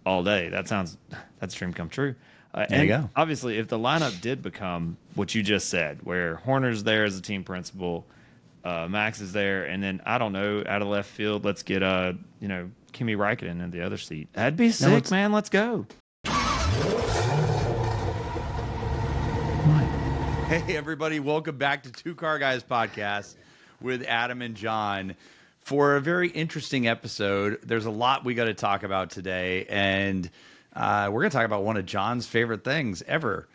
all day. That's dream come true. There you go. Obviously, if the lineup did become what you just said, where Horner's there as a team principal, Max is there, and then I don't know, out of left field, let's get Kimi Räikkönen in the other seat. That'd be sick, man. Let's go. Hey, everybody. Welcome back to Two Car Guys podcast with Adam and John for a very interesting episode. There's a lot we got to talk about today, and we're going to talk about one of John's favorite things ever,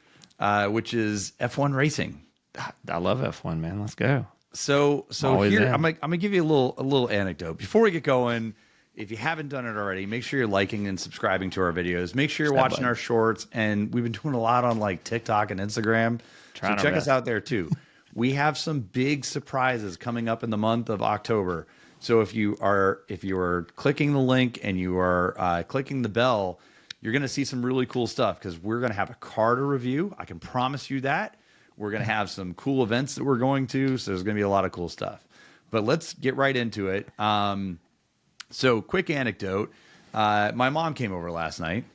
which is F1 racing. I love F1, man. Let's go. So here, I'm gonna give you a little anecdote before we get going. If you haven't done it already, make sure you're liking and subscribing to our videos. Make sure you're watching our shorts, and we've been doing a lot on like TikTok and Instagram. So check us out there too. We have some big surprises coming up in the month of October. So if you are clicking the link and you are clicking the bell, you're going to see some really cool stuff because we're going to have a car to review. I can promise you that. We're going to have some cool events that we're going to. So there's going to be a lot of cool stuff. But let's get right into it. So quick anecdote. My mom came over last night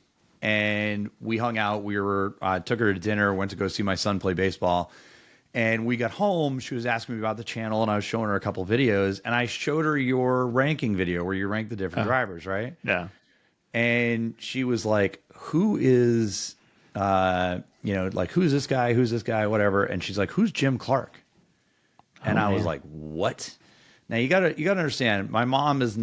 and we hung out. We were took her to dinner, went to go see my son play baseball. And we got home. She was asking me about the channel, and I was showing her a couple videos. And I showed her your ranking video where you rank the different drivers, right? Yeah. And she was like, who is, who's this guy? Who's this guy? Whatever. And she's like, who's Jim Clark? And I was like, what? Now you gotta understand, my mom is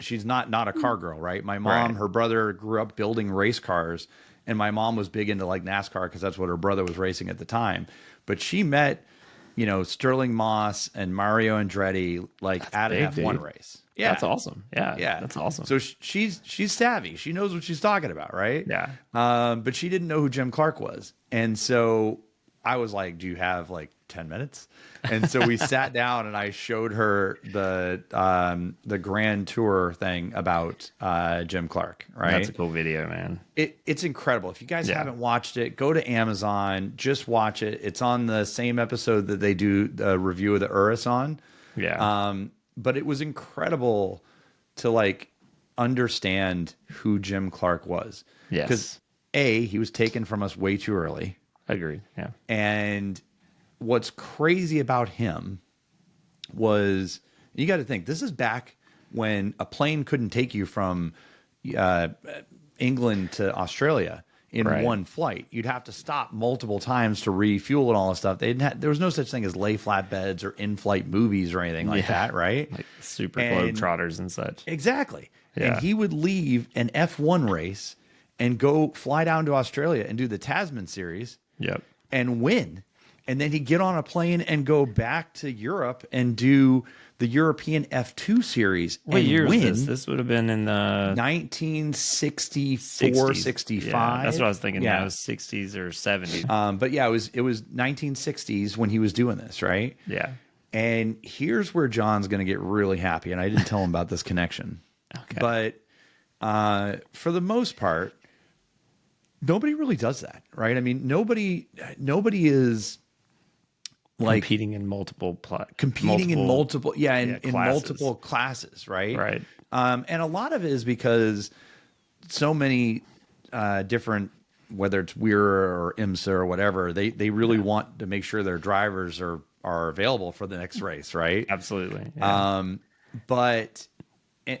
she's not a car girl, right? My mom, her brother grew up building race cars, and my mom was big into like NASCAR because that's what her brother was racing at the time. But she met, Sterling Moss and Mario Andretti at an F1 race. Yeah, that's awesome. Yeah, that's awesome. So she's savvy. She knows what she's talking about, right? Yeah. But she didn't know who Jim Clark was, and so I was like, "Do you have 10 minutes?" And so we sat down, and I showed her the Grand Tour thing about Jim Clark. Right, that's a cool video, man. It's incredible. If you guys haven't watched it, go to Amazon. Just watch it. It's on the same episode that they do the review of the Urus on. Yeah. But it was incredible to understand who Jim Clark was. Yes. Because he was taken from us way too early. Agreed. Yeah. And what's crazy about him was, you got to think, this is back when a plane couldn't take you from England to Australia in one flight. You'd have to stop multiple times to refuel and all this stuff. There was no such thing as lay flatbeds or in-flight movies or anything like that, right? Like super globetrotters and such. Exactly. Yeah. And he would leave an F1 race and go fly down to Australia and do the Tasman series. Yep. And win. And then he'd get on a plane and go back to Europe and do the European F2 series. What year was this? This would have been in the 1964, 65. Yeah, that's what I was thinking. Yeah, it was 60s or 70s. But yeah, it was 1960s when he was doing this, right? Yeah. And here's where John's going to get really happy. And I didn't tell him about this connection. Okay. But for the most part, nobody really does that, right? I mean, nobody is competing in multiple in multiple classes, right? Right. And a lot of it is because so many different, whether it's WERA or IMSA or whatever, they really want to make sure their drivers are available for the next race, right? Absolutely. Yeah. But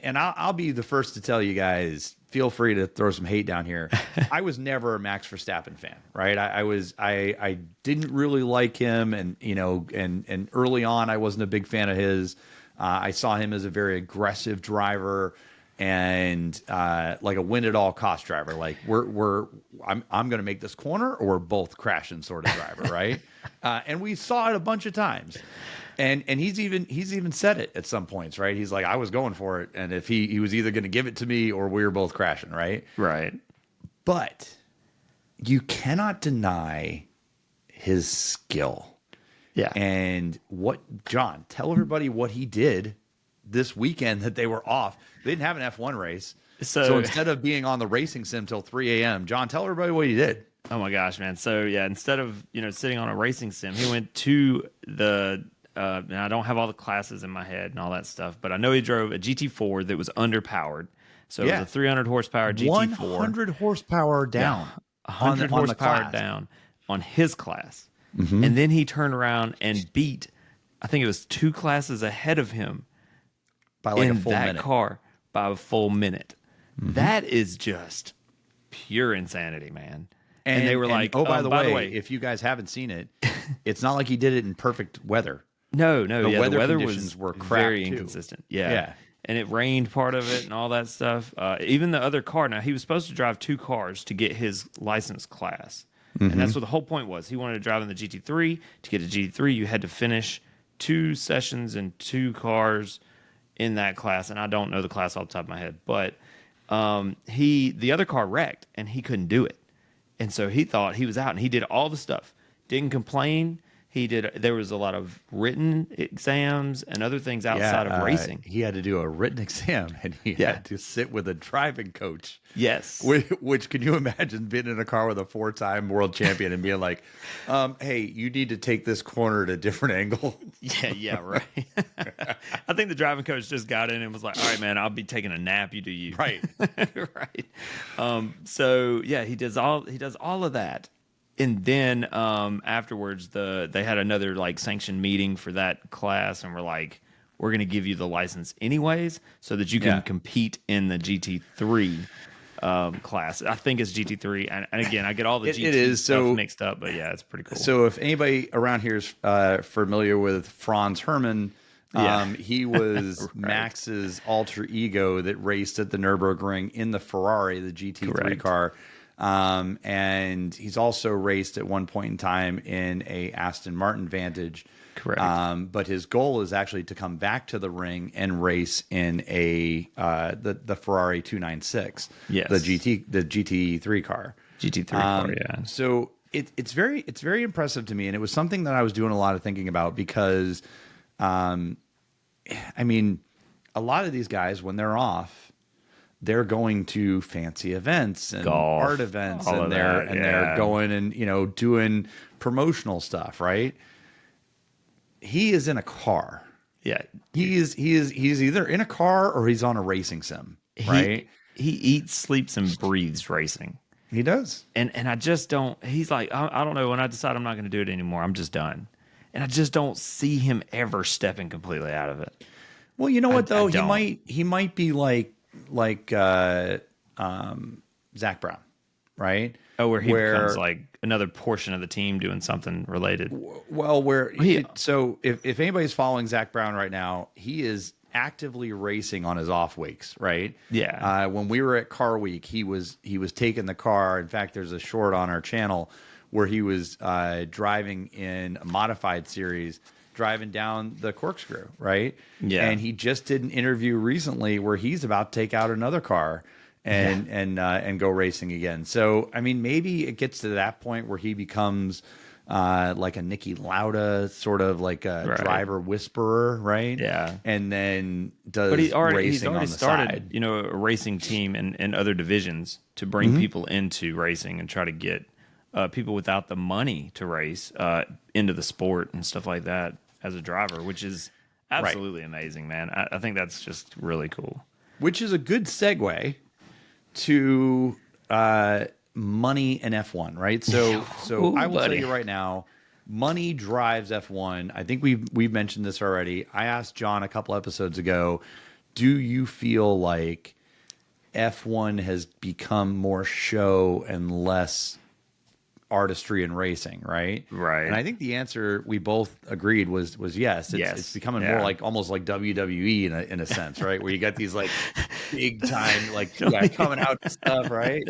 I'll be the first to tell you guys, feel free to throw some hate down here. I was never a Max Verstappen fan, right? I didn't really like him, and early on I wasn't a big fan of his. I saw him as a very aggressive driver and like a win at all cost driver. Like I'm going to make this corner or we're both crashing sort of driver, right? And we saw it a bunch of times. And he's even said it at some points, right? He's like, I was going for it, and if he was either going to give it to me or we were both crashing, right? Right. But you cannot deny his skill. Yeah. And John, tell everybody what he did this weekend that they were off. They didn't have an F1 race. So instead of being on the racing sim till 3 a.m., John, tell everybody what he did. Oh my gosh, man. So yeah, instead of, sitting on a racing sim, he went to the and I don't have all the classes in my head and all that stuff, but I know he drove a GT4 that was underpowered. So it was a 300 horsepower GT4. 100 horsepower down. 100 horsepower down on his class. And then he turned around and beat, I think it was 2 classes ahead of him by like in a full that minute. car by a full minute. That is just pure insanity, man. And they were like, oh, by the way, if you guys haven't seen it, it's not like he did it in perfect weather. No, the weather conditions were crap very too. inconsistent. Yeah. And it rained part of it and all that stuff. Even the other car. Now, he was supposed to drive 2 cars to get his license class. And that's what the whole point was. He wanted to drive in the GT3. To get a GT3, you had to finish 2 sessions in 2 cars in that class. And I don't know the class off the top of my head. But the other car wrecked, and he couldn't do it. And so he thought he was out, and he did all the stuff. Didn't complain. There was a lot of written exams and other things outside of racing. He had to do a written exam, and he had to sit with a driving coach. Yes. Which can you imagine being in a car with a 4-time world champion and being like, hey, you need to take this corner at a different angle? Yeah, right. I think the driving coach just got in and was like, all right, man, I'll be taking a nap. You do you. Right. Right. So, yeah, he does all of that. And then afterwards, they had another like sanctioned meeting for that class, and we're like, we're going to give you the license anyways, so that you can compete in the GT3 class. I think it's GT3, and again, I get all the GT stuff mixed up, but yeah, it's pretty cool. So if anybody around here is familiar with Franz Herman, he was right. Max's alter ego that raced at the Nürburgring in the Ferrari, the GT3 car. And he's also raced at one point in time in a Aston Martin Vantage. Correct. But his goal is actually to come back to the ring and race in the Ferrari 296. Yes. The GT3 car. GT3 car, yeah. So it's very impressive to me, and it was something that I was doing a lot of thinking about because, I mean, a lot of these guys when they're off, they're going to fancy events and golf, art events, and they're going and doing promotional stuff, right? He is in a car. Yeah, he's either in a car or he's on a racing sim, right? He eats, sleeps, and breathes racing. He does, and I just don't. He's like, I don't know. When I decide I'm not going to do it anymore, I'm just done, and I just don't see him ever stepping completely out of it. Well, you know what though, he might be like Zach Brown, right? Oh, where he becomes like another portion of the team doing something related. Well, so if anybody's following Zach Brown right now, he is actively racing on his off weeks, right? Yeah. When we were at Car Week, he was taking the car. In fact, there's a short on our channel where he was driving in a modified series, driving down the corkscrew, right? Yeah. And he just did an interview recently where he's about to take out another car and go racing again. So, I mean, maybe it gets to that point where he becomes like a Niki Lauda, sort of like a driver whisperer, right? Yeah. And then does but he's already started, side. A racing team in other divisions to bring people into racing and try to get people without the money to race into the sport and stuff like that as a driver, which is absolutely amazing, man. I think that's just really cool. Which is a good segue to money and F1, right? So I will tell you right now, money drives F1. I think we've mentioned this already. I asked John a couple episodes ago, do you feel like F1 has become more show and less artistry in racing, right? Right. And I think the answer we both agreed was yes. It's becoming more like almost like WWE in a sense, right? Where you got these like big time like guys coming out and stuff, right?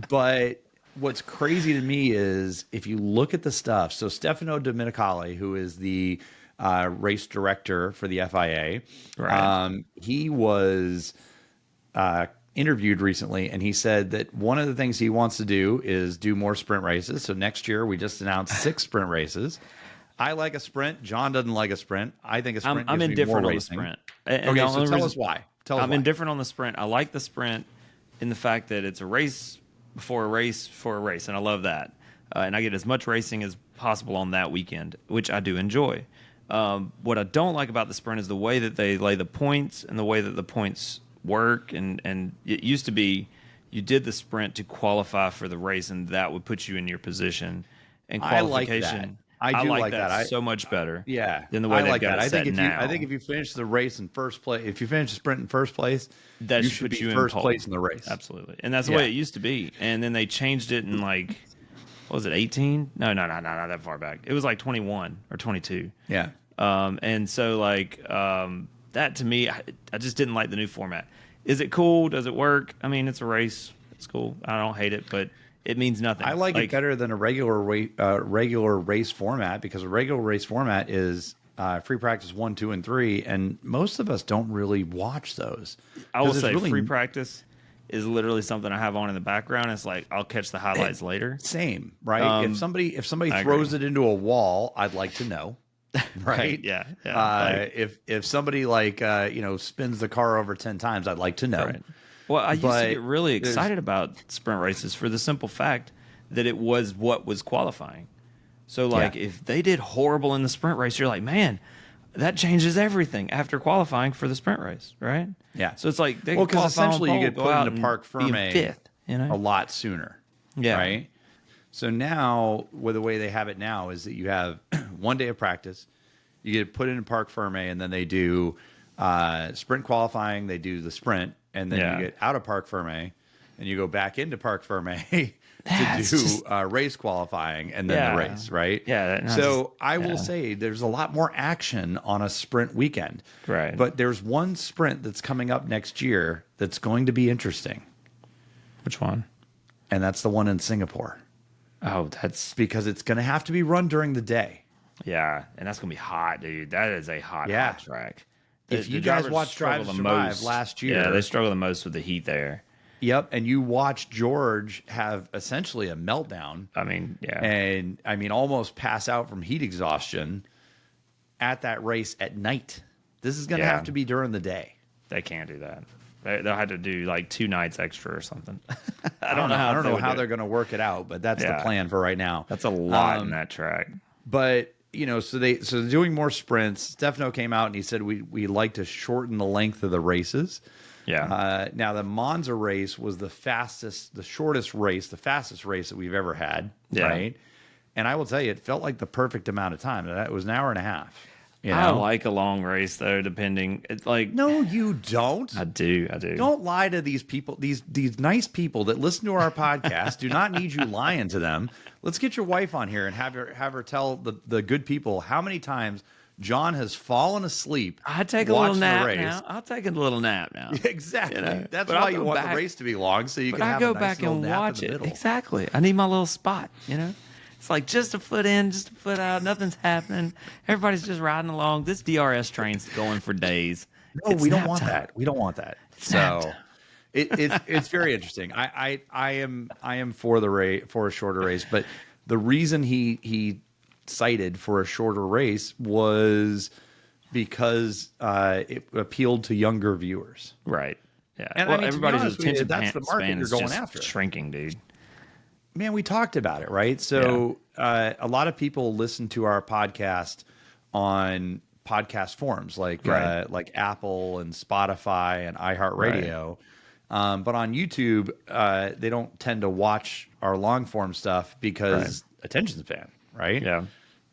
But what's crazy to me is if you look at the stuff. So Stefano Domenicali, who is the race director for the FIA, he was interviewed recently, and he said that one of the things he wants to do is do more sprint races. So next year, we just announced 6 sprint races. I like a sprint. John doesn't like a sprint. I think a sprint I'm gives indifferent me more on racing. the sprint. Okay, so tell us why. I'm indifferent on the sprint. I like the sprint in the fact that it's a race before a race for a race, and I love that. And I get as much racing as possible on that weekend, which I do enjoy. What I don't like about the sprint is the way that they lay the points and the way that the points work, and it used to be you did the sprint to qualify for the race, and that would put you in your position. And qualification, I do like that that so much better. Yeah, than the way they've got it I set now. I think if you finish the race in first place, if you finish the sprint in first place, that you should put be you first in place in the race. Absolutely, and that's the way it used to be. And then they changed it in like, what was it, 18? No, not that far back. It was like 21 or 22. Yeah. And so that to me, I just didn't like the new format. Is it cool? Does it work? I mean, it's a race. It's cool. I don't hate it, but it means nothing. I like it better than a regular race format, because a regular race format is free practice 1, 2, and 3, and most of us don't really watch those. I will say free practice is literally something I have on in the background. It's like I'll catch the highlights later. Same, right? If somebody throws it into a wall, I'd like to know. Right? Yeah. If somebody spins the car over 10 times, I'd like to know. Right. Well, I used to get really excited about sprint races for the simple fact that it was what was qualifying. So, if they did horrible in the sprint race, you're like, man, that changes everything after qualifying for the sprint race, right? Yeah. So it's like, because essentially you get put into Parc Ferme fifth, a lot sooner. Yeah. Right? So now, the way they have it now is that you have 1 day of practice, you get put into Parc Ferme, and then they do sprint qualifying, they do the sprint, and then you get out of Parc Ferme, and you go back into Parc Ferme to do race qualifying, and then the race, right? Yeah. So I will say there's a lot more action on a sprint weekend. Right. But there's one sprint that's coming up next year that's going to be interesting. Which one? And that's the one in Singapore. Oh, that's because it's going to have to be run during the day. Yeah, and that's going to be hot, dude. That is a hot track. If you guys watched Drive to Survive last year, they struggle the most with the heat there. Yep, and you watch George have essentially a meltdown. I mean, yeah. And almost pass out from heat exhaustion at that race at night. This is going to have to be during the day. They can't do that. They'll have to do like 2 nights extra or something. I don't know how they're going to work it out, but that's the plan for right now. That's a lot in that track. But so they're doing more sprints. Stefano came out and he said we like to shorten the length of the races. Yeah. Now the Monza race was the shortest race, the fastest race that we've ever had. Yeah. Right. And I will tell you, it felt like the perfect amount of time. It was an hour and a half. I like a long race though, depending. It's like, no, you don't. I do. Don't lie to these people. These nice people that listen to our podcast do not need you lying to them. Let's get your wife on here and have her tell the good people how many times John has fallen asleep. I take a little nap now. I'll take a little nap now. Exactly. That's why you want the race to be long, so you can have a nice little nap in the middle. Exactly. I need my little spot. It's like just a foot in, just a foot out. Nothing's happening. Everybody's just riding along. This DRS train's going for days. No, we don't want that. We don't want that. So it's very interesting. I am for a shorter race, but the reason he cited for a shorter race was because it appealed to younger viewers. Right. Yeah. And everybody's attention that's the market you're going after. Shrinking, dude. Man, we talked about it, right? So a lot of people listen to our podcast on podcast forums like Apple and Spotify and iHeartRadio. Right. But on YouTube, they don't tend to watch our long form stuff because attention span, right? Yeah.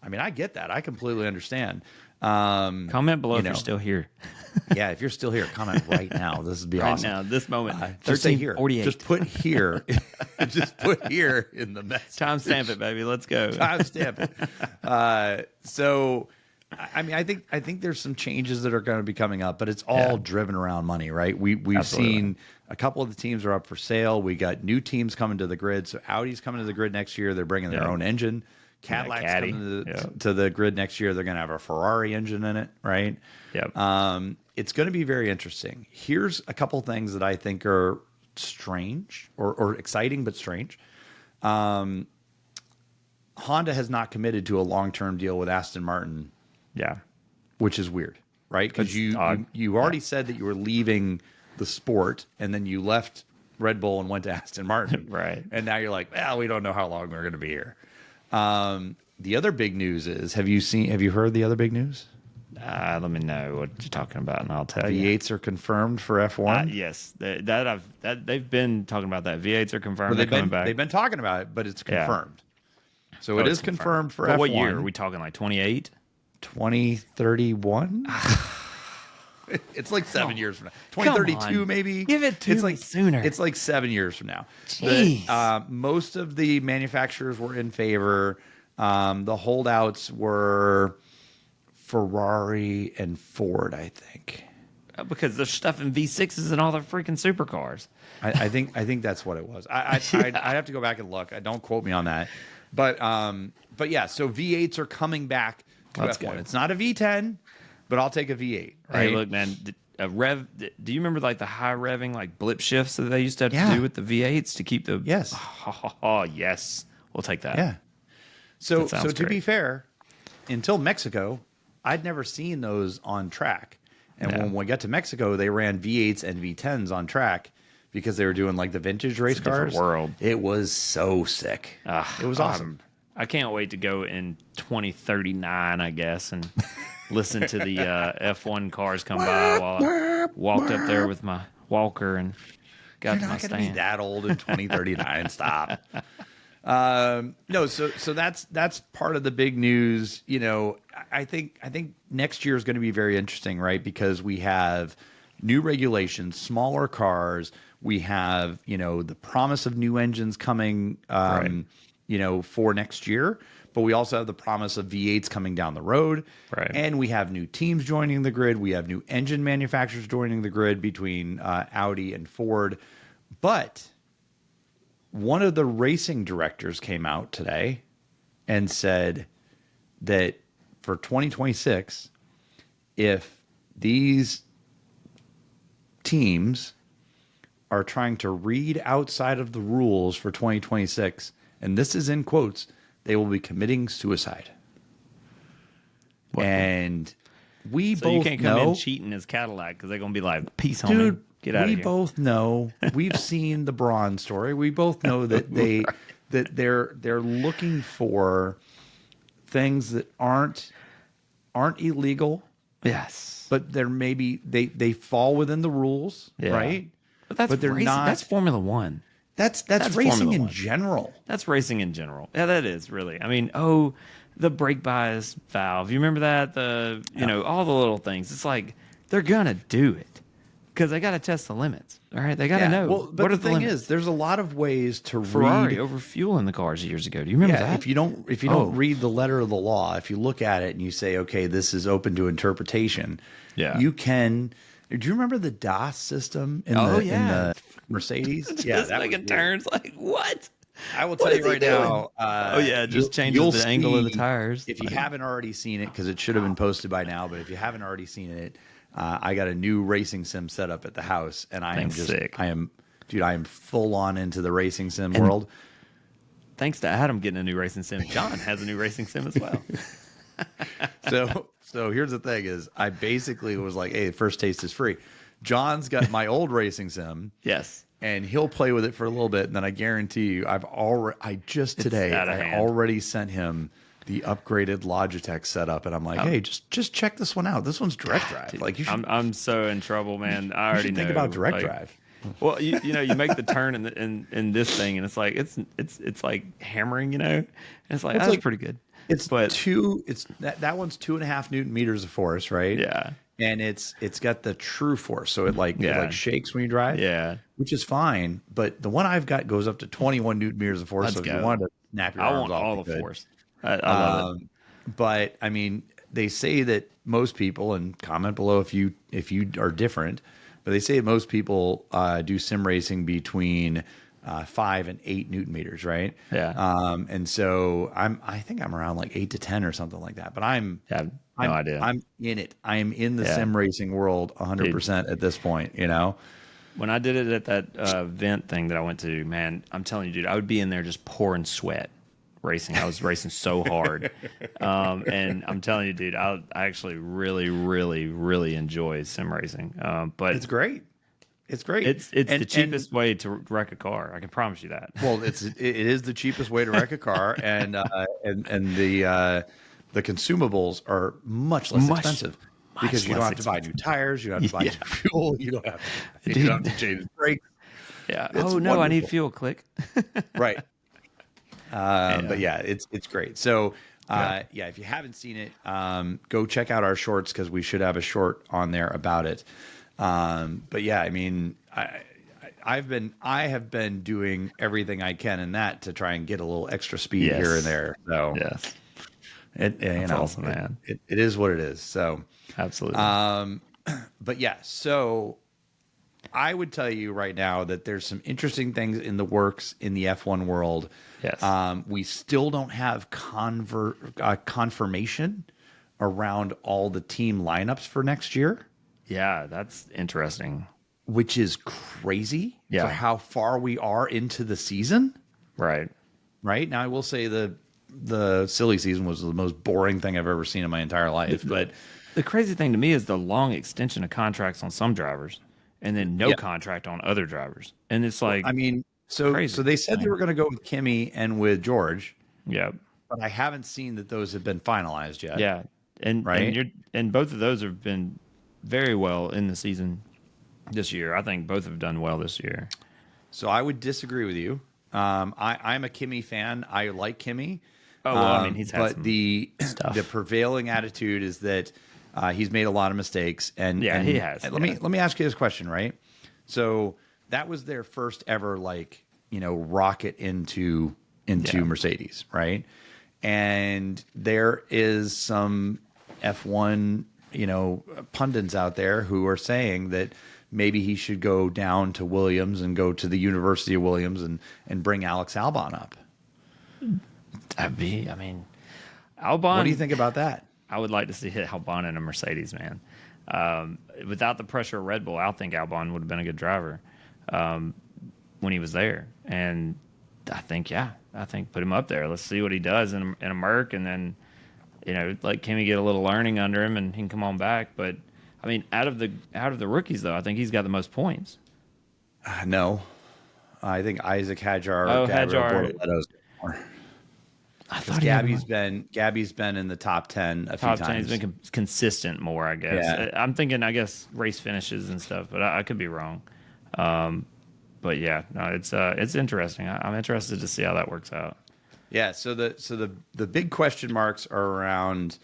I mean, I get that. I completely understand. Comment below if you're still here. Yeah, if you're still here, comment right now. This would be awesome. Right now, this moment. Just say here. Just put here. Just put here in the message. Timestamp it, baby. Let's go. Timestamp it. So, I mean, I think there's some changes that are going to be coming up, but it's all driven around money, right? We've seen a couple of the teams are up for sale. We got new teams coming to the grid. So Audi's coming to the grid next year. They're bringing their own engine. Cadillac's coming to the grid next year. They're going to have a Ferrari engine in it, right? Yep. It's going to be very interesting. Here's a couple things that I think are strange or exciting, but strange. Honda has not committed to a long-term deal with Aston Martin. Yeah. Which is weird, right? Because you already said that you were leaving the sport, and then you left Red Bull and went to Aston Martin. Right. And now you're like, well, we don't know how long we're going to be here. The other big news is, have you heard the other big news? Let me know what you're talking about, and I'll tell you. V8s are confirmed for F1. Yes, they've been talking about that. V8s are confirmed. Well, They're coming back. They've been talking about it, but it's confirmed. Yeah. So it is confirmed for but F1. What year are we talking? Like 28, 2031. It's like 7 years from now. 2032, maybe. Give it to me sooner. It's like 7 years from now. Jeez. Most of the manufacturers were in favor. The holdouts were Ferrari and Ford, I think. Because they're stuffing V6s in all their freaking supercars. I think that's what it was. I have to go back and look. Don't quote me on that. But yeah, so V8s are coming back to Let's F1. go. It's not a V10, but I'll take a V8. Right? Hey, look, man. Do you remember like the high revving like blip shifts that they used to have to do with the V8s to keep the? Yes. Oh, yes. We'll take that. Yeah. So to great. Be fair, until Mexico, I'd never seen those on track. And when we got to Mexico, they ran V8s and V10s on track because they were doing like the vintage race cars. World. It was so sick. It was awesome. I can't wait to go in 2039, I guess, and listen to the F1 cars come by while I walked up there with my walker and got to my stand. You're not going to be that old in 2039. Stop. No, so that's part of the big news. You know, I think next year is going to be very interesting, right? Because we have new regulations, smaller cars. We have, the promise of new engines coming, for next year. But we also have the promise of V8s coming down the road. Right. And we have new teams joining the grid. We have new engine manufacturers joining the grid between Audi and Ford. But one of the racing directors came out today and said that for 2026, if these teams are trying to read outside of the rules for 2026, and this is in quotes, they will be committing suicide. What? And we so both you can't come know, in cheating as Cadillac because they're going to be like, peace, homie. dude, get out of here. We both know. We've seen the Braun story. We both know that they're looking for things that aren't illegal. Yes, but they're maybe they fall within the rules, right? But they're not. That's Formula One. That's racing in general. That's racing in general. Yeah, that is really. I mean, the brake bias valve. You remember that? All the little things. It's like they're gonna do it because they got to test the limits. All right, they got to know. Well, but what the are the thing limits? is, there's a lot of ways to Ferrari over fueling the cars years ago. Do you remember that? If you don't read the letter of the law, if you look at it and you say, okay, this is open to interpretation, you can. Do you remember the DOS system in the Mercedes? Just making turns. Like what? I will tell you right now. Just changes the angle of the tires. If you haven't already seen it, because it should have been posted by now, but if you haven't already seen it, I got a new racing sim set up at the house, and I am sick. I am full on into the racing sim world. Thanks to Adam getting a new racing sim, John has a new racing sim as well. So here's the thing: is I basically was like, "Hey, first taste is free." John's got my old racing sim, yes, and he'll play with it for a little bit, and then I guarantee you, I already sent him the upgraded Logitech setup, and I'm like, hey, just check this one out. This one's direct drive. Dude, like you should, I'm so in trouble, man. I already think about direct drive. Well, you make the turn in this thing, and it's like it's like hammering, and it's like that's pretty good. That one's 2.5 Newton meters of force, right? Yeah. And it's got the true force, so it shakes when you drive. Yeah, which is fine. But the one I've got goes up to 21 Newton meters of force. So if you want to snap your arms off, all the force. I love it. But I mean, they say that most people, and comment below if you are different, but they say most people do sim racing between 5 and 8 Newton meters, right? Yeah. And so I think I'm around like 8 to 10 or something like that. But I'm no idea. I'm in it. I am in the sim racing world 100% at this point. When I did it at that vent thing that I went to, man, I'm telling you, dude, I would be in there just pouring sweat racing. I was racing so hard. And I'm telling you, dude, I actually really, really, really enjoy sim racing. But it's great. It's great. It's the cheapest way to wreck a car. I can promise you that. Well, it is the cheapest way to wreck a car, and the consumables are much less expensive. because you don't have to buy new tires, you don't have to buy new fuel, you don't have to change brakes. Yeah. It's oh no, wonderful. I need fuel. Click. Right. But yeah, it's great. So if you haven't seen it, go check out our shorts because we should have a short on there about it. But yeah, I mean, I have been doing everything I can in that to try and get a little extra speed here and there. So yes, that's awesome, man. It is what it is. So absolutely. But yeah, so I would tell you right now that there's some interesting things in the works in the F1 world. Yes. We still don't have confirmation around all the team lineups for next year. Yeah, that's interesting. Which is crazy for how far we are into the season. Right. Right. Now, I will say the silly season was the most boring thing I've ever seen in my entire life. But the crazy thing to me is the long extension of contracts on some drivers and then no contract on other drivers. And it's like, I mean, so they said they were going to go with Kimi and with George. Yeah. But I haven't seen that those have been finalized yet. Yeah. And both of those have been very well in the season this year. I think both have done well this year. So I would disagree with you. I'm a Kimi fan. I like Kimi. Oh, well, I mean, he's had but the prevailing attitude is that he's made a lot of mistakes. And he has. Let me ask you this question, right? So that was their first ever rocket into Mercedes, right? And there is some F1 pundits out there who are saying that maybe he should go down to Williams and go to the University of Williams and bring Alex Albon up. Albon. What do you think about that? I would like to see Albon in a Mercedes, man. Without the pressure of Red Bull, I think Albon would have been a good driver when he was there. And I think put him up there. Let's see what he does in a Merc, and then let Kimi get a little learning under him, and he can come on back. But I mean, out of the rookies, though, I think he's got the most points. No, I think Isaac Hadjar. I thought Gabby's been in the top 10 a few times. 10, he's been consistent more, I guess. Yeah. I'm thinking, race finishes and stuff, but I could be wrong. But yeah, no, it's interesting. I'm interested to see how that works out. Yeah. So the big question marks are around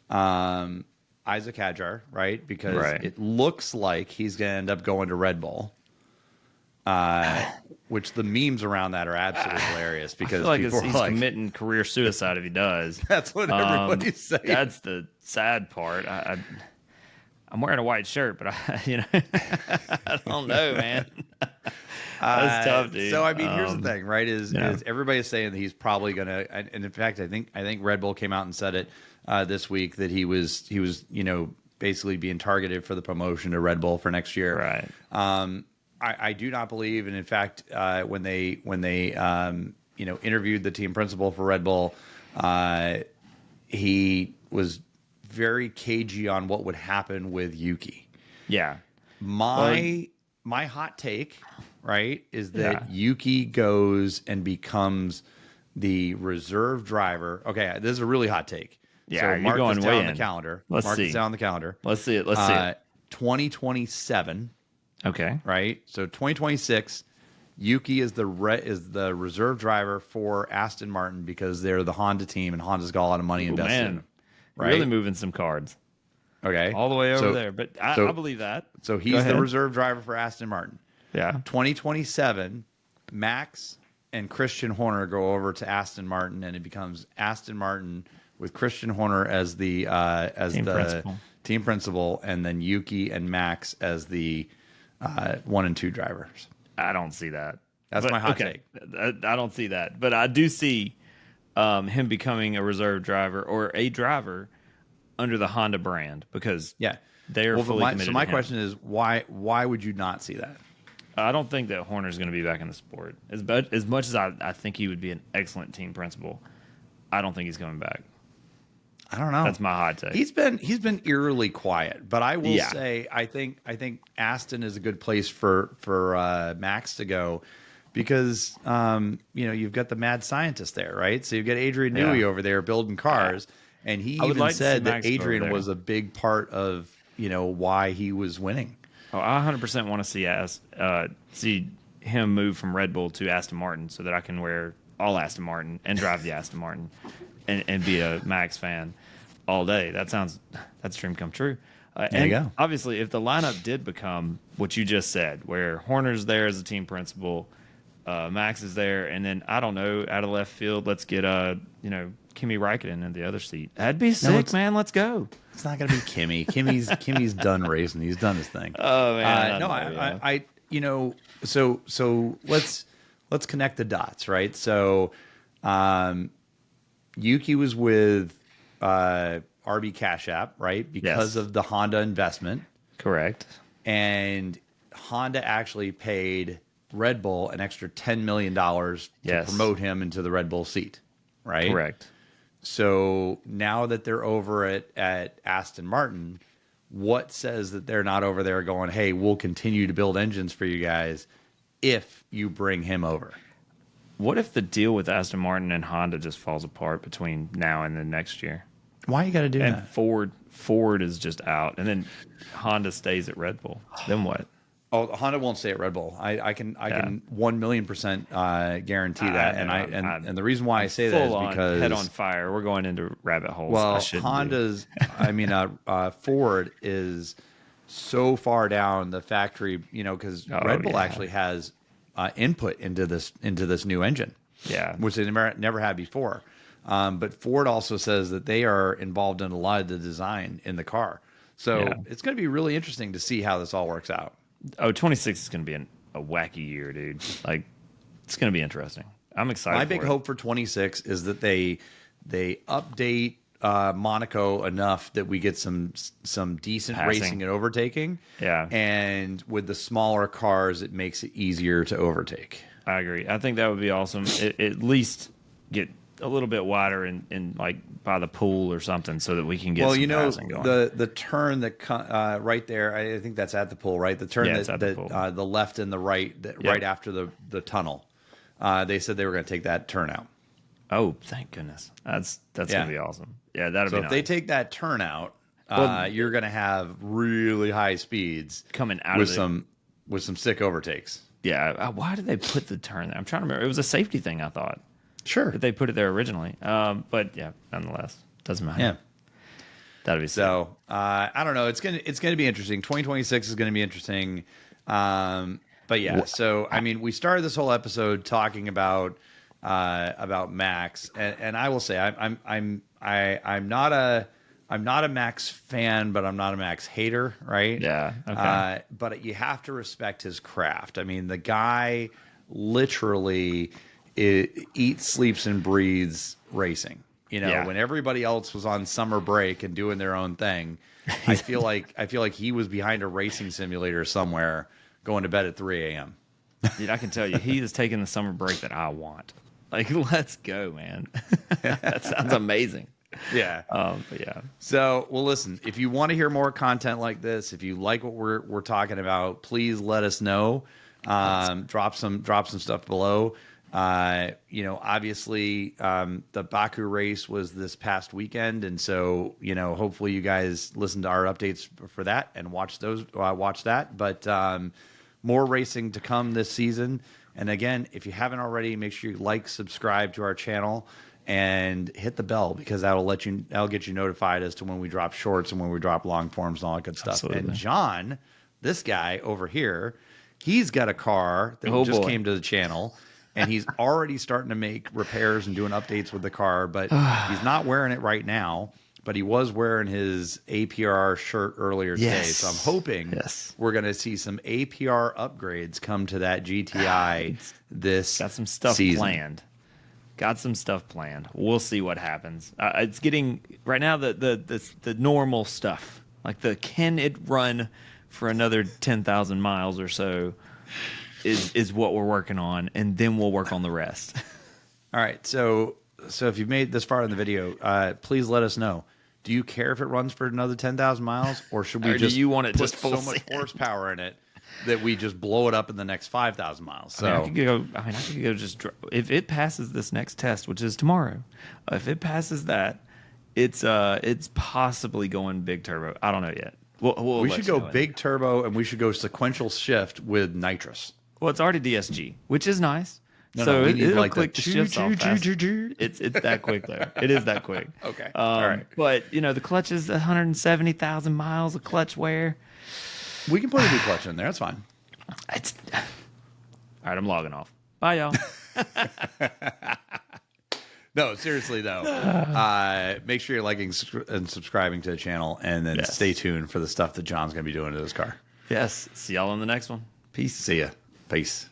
Isaac Hadjar, right? Because it looks like he's going to end up going to Red Bull. Which the memes around that are absolutely hilarious because I feel like he's committing career suicide if he does. That's what everybody's saying. That's the sad part. I'm wearing a white shirt, but I don't know, man. That's tough, dude. So I mean, here's the thing, right? Is everybody's saying that he's probably gonna, and in fact, I think Red Bull came out and said it this week that he was basically being targeted for the promotion to Red Bull for next year. Right. I do not believe, and in fact, when they interviewed the team principal for Red Bull, he was very cagey on what would happen with Yuki. Yeah, my hot take, right, is that Yuki goes and becomes the reserve driver. Okay, this is a really hot take. Yeah, so mark this down on the calendar. Let's see. Mark this down on the calendar. Let's see it. Let's see it. 2027. Okay. Right. So 2026, Yuki is the reserve driver for Aston Martin because they're the Honda team and Honda's got a lot of money invested in them. Right. Really moving some cards. Okay. All the way over there. But I believe that. So he's the reserve driver for Aston Martin. Yeah. 2027, Max and Christian Horner go over to Aston Martin and it becomes Aston Martin with Christian Horner as the team principal and then Yuki and Max as the 1 and 2 drivers. I don't see that. That's my hot take. I don't see that, but I do see him becoming a reserve driver or a driver under the Honda brand because they're fully committed. So my question is why would you not see that? I don't think that Horner's going to be back in the sport. As much as I think he would be an excellent team principal, I don't think he's coming back. I don't know. That's my hot take. He's been eerily quiet, but I will say I think Aston is a good place for Max to go because you've got the mad scientist there, right? So you've got Adrian Newey over there building cars, and he even said that Adrian was a big part of why he was winning. Oh, I 100% want to see him move from Red Bull to Aston Martin so that I can wear all Aston Martin and drive the Aston Martin and be a Max fan all day. That's dream come true. There you go. Obviously, if the lineup did become what you just said, where Horner's there as a team principal, Max is there, and then I don't know, out of left field, let's get Kimi Räikkönen in the other seat. That'd be sick, man. Let's go. It's not going to be Kimi. Kimmy's done racing. He's done his thing. Oh man, So let's connect the dots, right? So, Yuki was with RB Cash App, right? Because of the Honda investment. Correct. And Honda actually paid Red Bull an extra $10 million to promote him into the Red Bull seat, right? Correct. So now that they're over at Aston Martin, what says that they're not over there going, hey, we'll continue to build engines for you guys if you bring him over? What if the deal with Aston Martin and Honda just falls apart between now and the next year? Why you got to do that? And Ford is just out, and then Honda stays at Red Bull. Then what? Oh, Honda won't stay at Red Bull. I can 1,000,000% guarantee that. And the reason why I say that is because head on fire. We're going into rabbit holes. Well, Ford is so far down the factory, because Red Bull actually has input into this new engine, which they never had before. But Ford also says that they are involved in a lot of the design in the car. So it's going to be really interesting to see how this all works out. Oh, 26 is going to be a wacky year, dude. Like, it's going to be interesting. I'm excited. My big hope for 26 is that they update Monaco enough that we get some decent racing and overtaking. Yeah. And with the smaller cars, it makes it easier to overtake. I agree. I think that would be awesome. At least get a little bit wider in like by the pool or something so that we can get some passing going. The turn that right there, I think that's at the pool, right? The turn the left and the right right after the tunnel. They said they were going to take that turn out. Oh, thank goodness. That's going to be awesome. Yeah, that'll be nice. So if they take that turn out, you're going to have really high speeds coming out with some sick overtakes. Yeah. Why did they put the turn there? I'm trying to remember. It was a safety thing, I thought. Sure. They put it there originally. But yeah, nonetheless, doesn't matter. Yeah. That'd be sick. So I don't know. It's gonna be interesting. 2026 is gonna be interesting. But yeah. So I mean, we started this whole episode talking about Max, and I will say I'm not a Max fan, but I'm not a Max hater, right? Yeah. Okay. But you have to respect his craft. I mean, the guy literally eats, sleeps, and breathes racing. When everybody else was on summer break and doing their own thing, I feel like he was behind a racing simulator somewhere, going to bed at 3 a.m. Dude, I can tell you, he is taking the summer break that I want. Like, let's go, man. That sounds amazing. Yeah. But yeah. So, well, listen, if you want to hear more content like this, if you like what we're talking about, please let us know. Drop some stuff below. Obviously, the Baku race was this past weekend, and so hopefully you guys listen to our updates for that and watch that. But more racing to come this season. And again, if you haven't already, make sure you like, subscribe to our channel, and hit the bell, because that'll get you notified as to when we drop shorts and when we drop long forms and all that good stuff. Absolutely. And John, this guy over here, he's got a car that just came to the channel. And he's already starting to make repairs and doing updates with the car, but he's not wearing it right now. But he was wearing his APR shirt earlier today. So I'm hoping we're going to see some APR upgrades come to that GTI this Got some stuff season. Planned. Got some stuff planned. We'll see what happens. It's getting right now the normal stuff, like can it run for another 10,000 miles or so. Is what we're working on, and then we'll work on the rest. All right. So if you've made this far in the video, please let us know. Do you care if it runs for another 10,000 miles, or should we do you want it put just full so much horsepower in it that we just blow it up in the next 5,000 miles? So I could go just if it passes this next test, which is tomorrow. If it passes that, it's possibly going big turbo. I don't know yet. We should go big turbo, and we should go sequential shift with nitrous. Well, it's already DSG, which is nice. It'll like click the shifts off fast. It's that quick though. It is that quick. Okay. All right. But the clutch is 170,000 miles of clutch wear. We can put a new clutch in there. That's fine. All right. I'm logging off. Bye, y'all. No, seriously though. Make sure you're liking and subscribing to the channel, and then stay tuned for the stuff that John's going to be doing to his car. Yes. See y'all on the next one. Peace. See ya. Peace.